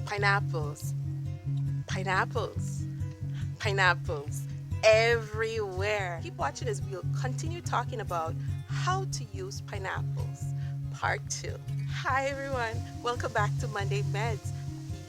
Pineapples, pineapples, pineapples everywhere. Keep watching as we'll continue talking about how to use pineapples, part 2. Hi everyone, welcome back to Monday Meds.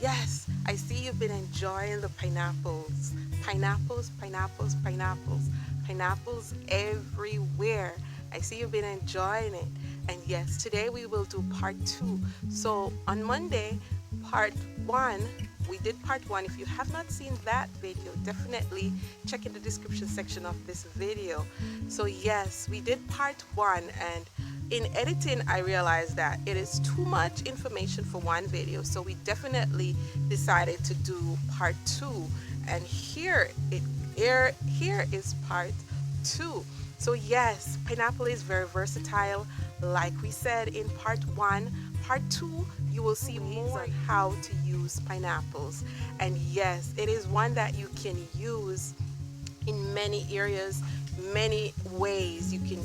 Yes, I see you've been enjoying the pineapples. Pineapples, pineapples, pineapples, pineapples everywhere. I see you've been enjoying it. And yes, today we will do part 2. So on Monday, part 1, we did part 1. If you have not seen that video, definitely check in the description section of this video. So yes, we did part 1, and in editing I realized that it is too much information for one video, so we definitely decided to do part 2, and here is part 2. So yes, pineapple is very versatile. Like we said in part 1, part 2 you will see more on how to use pineapples. And yes, it is one that you can use in many areas, many ways. You can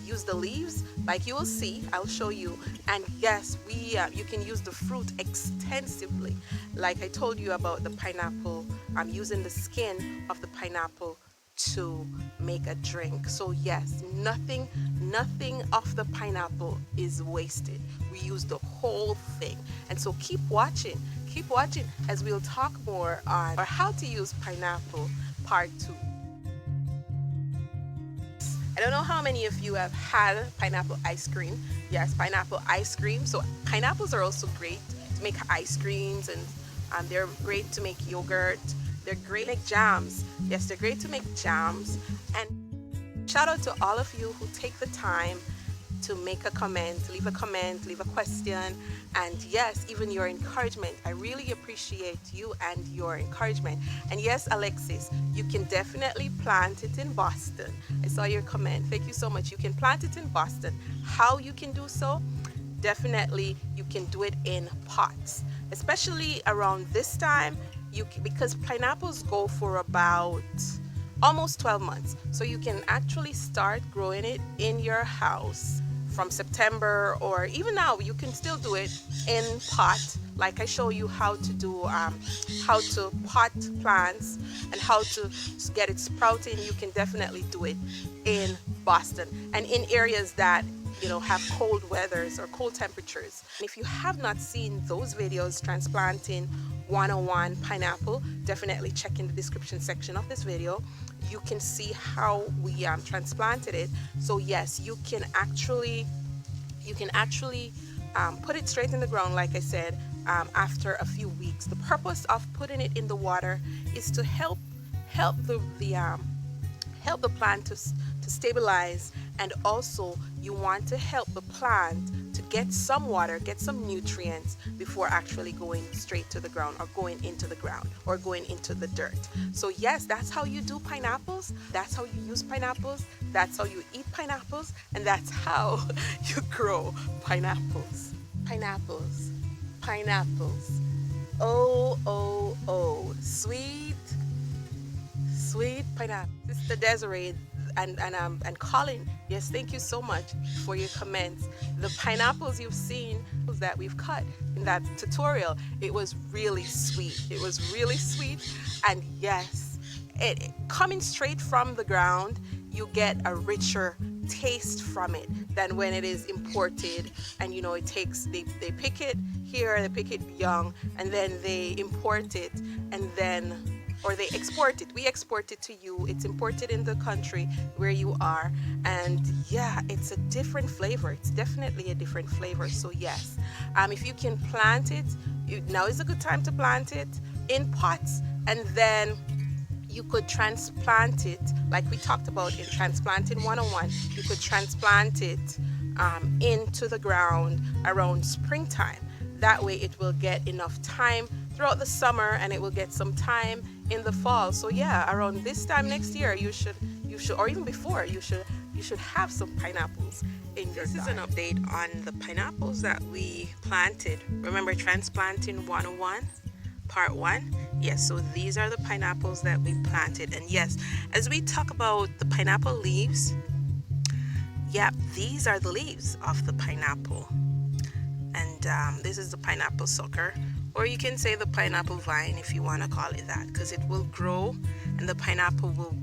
use the leaves, like you will see. I'll show you. And yes, you can use the fruit extensively. Like I told you about the pineapple, I'm using the skin of the pineapple to make a drink. So yes, nothing of the pineapple is wasted. We use the whole thing. And so keep watching as we'll talk more on how to use pineapple part 2. I don't know how many of you have had pineapple ice cream. Yes, pineapple ice cream. So pineapples are also great to make ice creams, and they're great to make yogurt. They're great to make jams. Yes, they're great to make jams. And shout out to all of you who take the time to make a comment, leave a question, and yes, even your encouragement. I really appreciate you and your encouragement. And yes, Alexis, you can definitely plant it in Boston. I saw your comment. Thank you so much. You can plant it in Boston. How you can do so? Definitely, you can do it in pots, especially around this time. Because pineapples go for about almost 12 months, so you can actually start growing it in your house from September, or even now you can still do it in pot, like I show you how to do how to pot plants and how to get it sprouting. You can definitely do it in Boston and in areas that have cold weathers or cold temperatures. And if you have not seen those videos, transplanting 101 pineapple, definitely check in the description section of this video. You can see how we transplanted it. So yes, you can actually put it straight in the ground, like I said, after a few weeks. The purpose of putting it in the water is to help the plant to stabilize, and also you want to help the plant to get some water, get some nutrients before actually going straight to the ground, or going into the ground, or going into the dirt. So yes, that's how you do pineapples. That's how you use pineapples. That's how you eat pineapples, and that's how you grow pineapples. Pineapples, pineapples. Oh, oh, oh, sweet pineapple. Sister Desiree and Colin, yes, thank you so much for your comments. The pineapples you've seen that we've cut in that tutorial, it was really sweet. It was really sweet. And yes, it coming straight from the ground, you get a richer taste from it than when it is imported. And it takes, they pick it here, they pick it young, and then they import it, and then or they export it. We export it to you. It's imported in the country where you are. And yeah, it's a different flavor. It's definitely a different flavor. So yes, if you can plant it, now is a good time to plant it in pots, and then you could transplant it like we talked about in Transplanting 101. You could transplant it into the ground around springtime. That way it will get enough time throughout the summer, and it will get some time in the fall. So yeah, around this time next year, you should, or even before, you should have some pineapples in your garden. This is an update on the pineapples that we planted. Remember Transplanting 101 part 1? Yes, so these are the pineapples that we planted. And yes, as we talk about the pineapple leaves, yeah, these are the leaves of the pineapple. And this is the pineapple sucker, or you can say the pineapple vine if you want to call it that, because it will grow and the pineapple will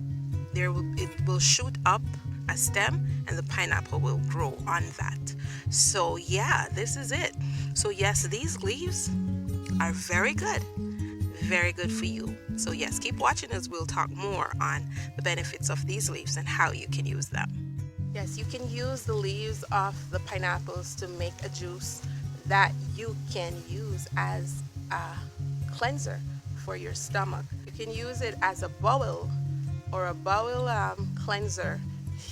it will shoot up a stem and the pineapple will grow on that. So yeah, this is it. So yes, these leaves are very good for you. So yes, keep watching as we'll talk more on the benefits of these leaves and how you can use them. Yes, you can use the leaves of the pineapples to make a juice that you can use as a cleanser for your stomach. You can use it as a bowel cleanser.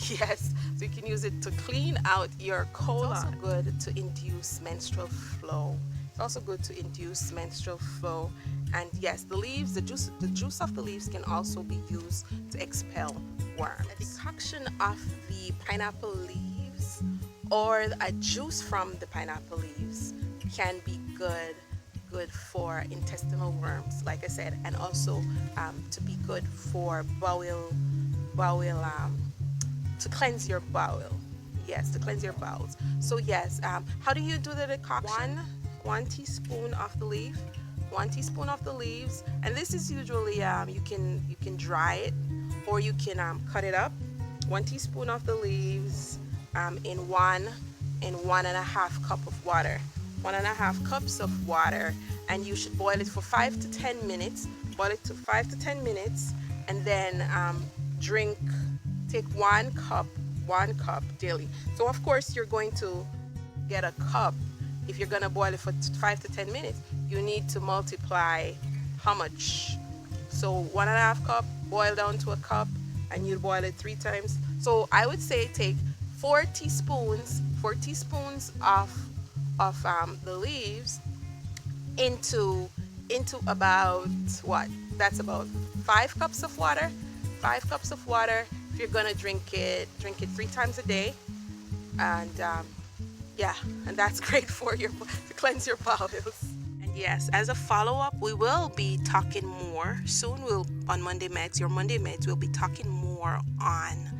Yes, so you can use it to clean out your colon. It's also good to induce menstrual flow. It's also good to induce menstrual flow. And yes, the leaves, the juice of the leaves can also be used to expel worms. A decoction of the pineapple leaves or a juice from the pineapple leaves can be good for intestinal worms, like I said, and also to be good for to cleanse your bowel. Yes, to cleanse your bowels. So yes, how do you do the decoction? One teaspoon of the leaf, 1 teaspoon of the leaves, and this is usually you can dry it or you can cut it up. 1 teaspoon of the leaves in 1.5 cup of water. 1.5 cups of water, and you should boil it for 5 to 10 minutes. Boil it to 5 to 10 minutes, and then take 1 cup daily. So of course you're going to get a cup. If you're going to boil it for 5 to 10 minutes, you need to multiply how much. So 1.5 cup boil down to a cup, and you boil it 3 times. So I would say take 4 teaspoons of the leaves into about what? That's about 5 cups of water. 5 cups of water. If you're gonna drink it 3 times a day, and yeah, and that's great for to cleanse your bowels. And yes, as a follow-up, we will be talking more soon. On Monday Medz, your Monday Medz, we'll be talking more on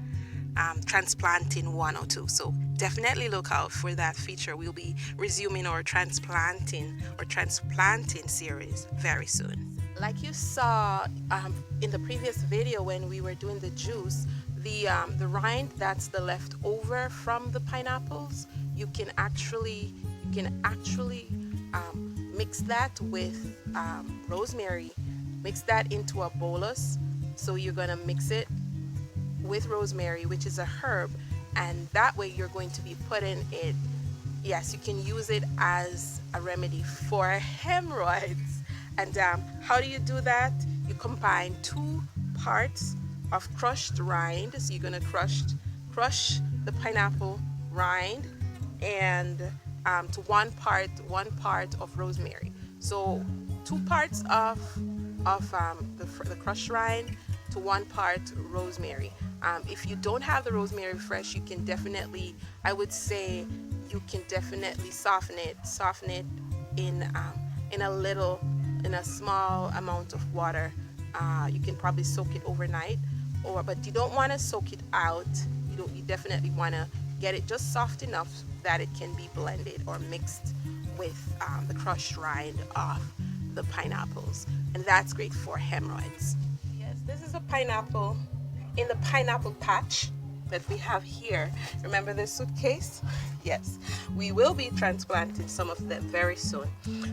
transplanting 102. So definitely look out for that feature. We'll be resuming our transplanting series very soon. Like you saw in the previous video when we were doing the juice, the rind that's the leftover from the pineapples, you can actually mix that with rosemary. Mix that into a bolus. So you're gonna mix it with rosemary, which is a herb, and that way you're going to be putting it. Yes, you can use it as a remedy for hemorrhoids. And how do you do that? You combine 2 parts of crushed rind. So you're gonna crush the pineapple rind and to 1 part of rosemary. So 2 parts of the crushed rind to 1 part rosemary. If you don't have the rosemary fresh, you can definitely, I would say, you can definitely soften it in a small amount of water. You can probably soak it overnight, but you don't want to soak it out. You definitely want to get it just soft enough that it can be blended or mixed with the crushed rind of the pineapples, and that's great for hemorrhoids. Yes, this is a pineapple in the pineapple patch that we have here. Remember this suitcase? Yes, we will be transplanting some of them very soon.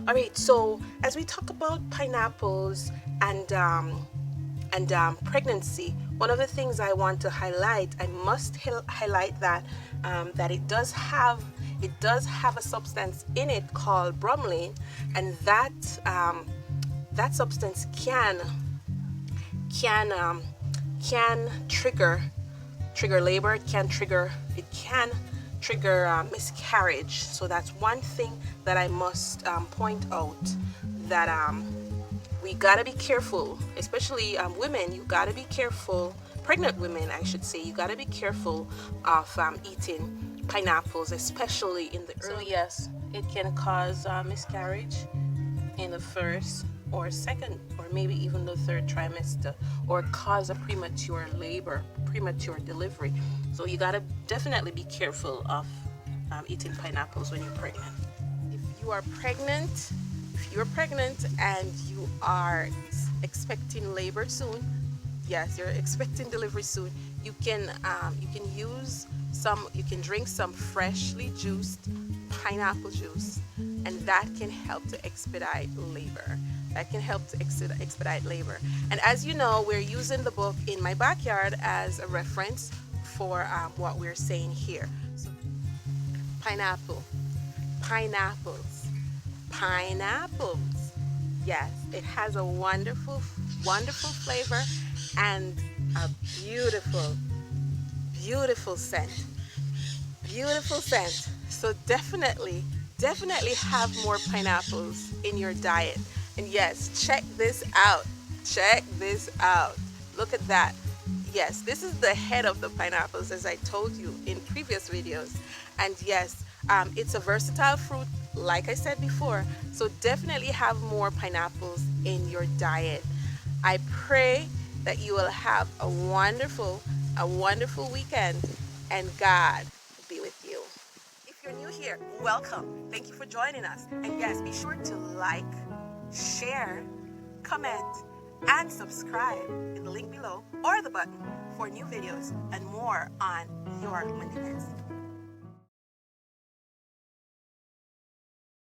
All right, so as we talk about pineapples and pregnancy, one of the things I want to highlight, I must highlight that it does have a substance in it called bromelain, and that substance can trigger labor. It can trigger miscarriage. So that's one thing that I must point out, that we gotta be careful, especially women. You gotta be careful, pregnant women I should say, you gotta be careful of eating pineapples, especially in the early. So yes, it can cause miscarriage in the first or second or maybe even the 3rd trimester, or cause a premature labor, premature delivery. So you gotta definitely be careful of eating pineapples when you're pregnant. If you are pregnant, you're pregnant and you are expecting labor soon, yes, you're expecting delivery soon, you can use some, you can drink some freshly juiced pineapple juice, and that can help to expedite labor. That can help to expedite labor. And as you know, we're using the book In My Backyard as a reference for what we're saying here. So, pineapple, pineapples, pineapples. Yes, it has a wonderful, wonderful flavor and a beautiful, beautiful scent. Beautiful scent. So definitely have more pineapples in your diet. And yes, check this out. Check this out. Look at that. Yes, this is the head of the pineapples, as I told you in previous videos. And yes, it's a versatile fruit, like I said before. So definitely have more pineapples in your diet. I pray that you will have a wonderful weekend, and God be with you. If you're new here, welcome. Thank you for joining us. And yes, be sure to like, share, comment, and subscribe in the link below or the button for new videos and more on your Medz.